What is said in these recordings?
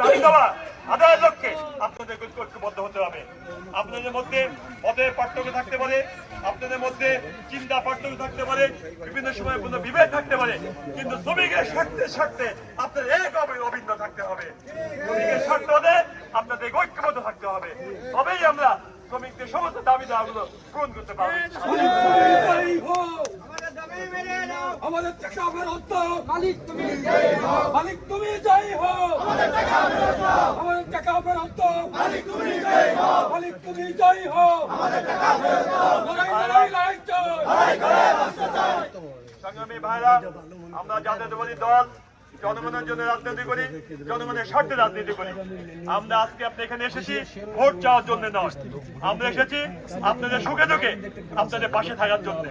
দাবি দেওয়া আদায়ের লক্ষ্যে আপনাদের ঐক্যবদ্ধ হতে হবে। আপনাদের মধ্যে মতের পার্থক্য থাকতে পারে, আপনাদের মধ্যে চিন্তা পার্থক্য থাকতে পারে, বিভিন্ন সময় কোনো বিভেদ থাকতে পারে, কিন্তু শ্রমিকের স্বার্থে আপনাদের এক অভিন্ন থাকতে হবে। শ্রমিকের স্বার্থ হলে আপনাদের ঐক্যবদ্ধ থাকতে হবে, তবেই আমরা শ্রমিকদের সমস্ত দাবি দাওয়াগুলো পূরণ করতে পারবো। আমাদের টাকা ফেরত দাও, মালিক তুমি জয় হও, মালিক তুমি জয় হও, আমাদের টাকা ফেরত দাও, আমাদের টাকা ফেরত দাও, মালিক তুমি জয় হও, মালিক তুমি জয় হও, আমাদের টাকা ফেরত দাও, লড়াই করে বাঁচতে চাই। সংগ্রামী ভাইরা, আমরা জাতীয়তাবাদী দল জনগণের জন্য রাজনীতি করি, জনগণের স্বার্থে রাজনীতি করি। আমরা আজকে আপনি এখানে এসেছি ভোট চাওয়ার জন্য নয়, আমরা এসেছি আপনাদের সুখে দুঃখে আপনাদের পাশে থাকার জন্য।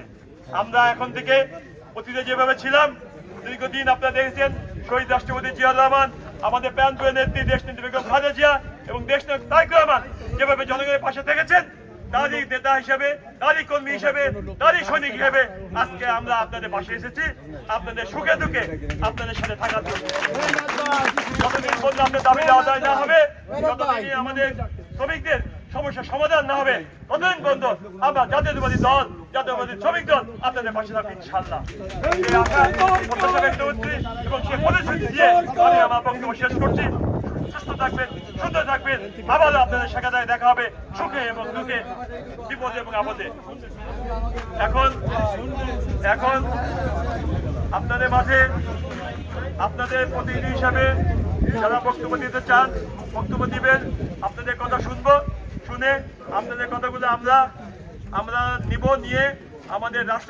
আমরা এখন থেকে অতীতে যেভাবে ছিলাম, দীর্ঘদিন আপনারা দেখেছেন শহীদ রাষ্ট্রপতি জিয়াউর রহমান, আমাদের প্রাণপ্রিয় নেত্রী দেশনেত্রী বেগম খালেদা জিয়া এবং দেশনায়ক তারেক রহমান যেভাবে জনগণের পাশে থেকেছেন, তারই নেতা হিসেবে, তারই কর্মী হিসেবে, তারই সৈনিক হিসেবে আজকে আমরা আপনাদের পাশে এসেছি আপনাদের সুখে দুঃখে আপনাদের সাথে থাকার জন্য। যতদিন পর্যন্ত আপনার দাবি আদায় না হবে, যতদিন আমাদের শ্রমিকদের সমস্যার সমাধান না হবে, ততদিন পর্যন্ত আমরা জাতীয়তাবাদী দল, জাতীয়তাবাদী শ্রমিক দল আপনাদের পাশে থাকবে ইনশাআল্লাহ। এই আশা প্রত্যাশা ব্যক্ত করছি এবং সে প্রতিশ্রুতি দিয়ে আমি আমার বক্তব্য শেষ করছি। সুস্থ থাকবেন, সুন্দর থাকবেন, আবারও আপনাদের সাথে দেখা হবে সুখে এবং দুঃখে, বিপদে এবং আপদে। এখন আপনাদের মাঝে আপনাদের প্রতিনিধি হিসাবে যারা বক্তব্য দিতে চান বক্তব্য দিবেন, আপনাদের কথা শুনবো, শুনে আপনাদের কথাগুলো আমরা নিব, নিয়ে আমাদের রাষ্ট্র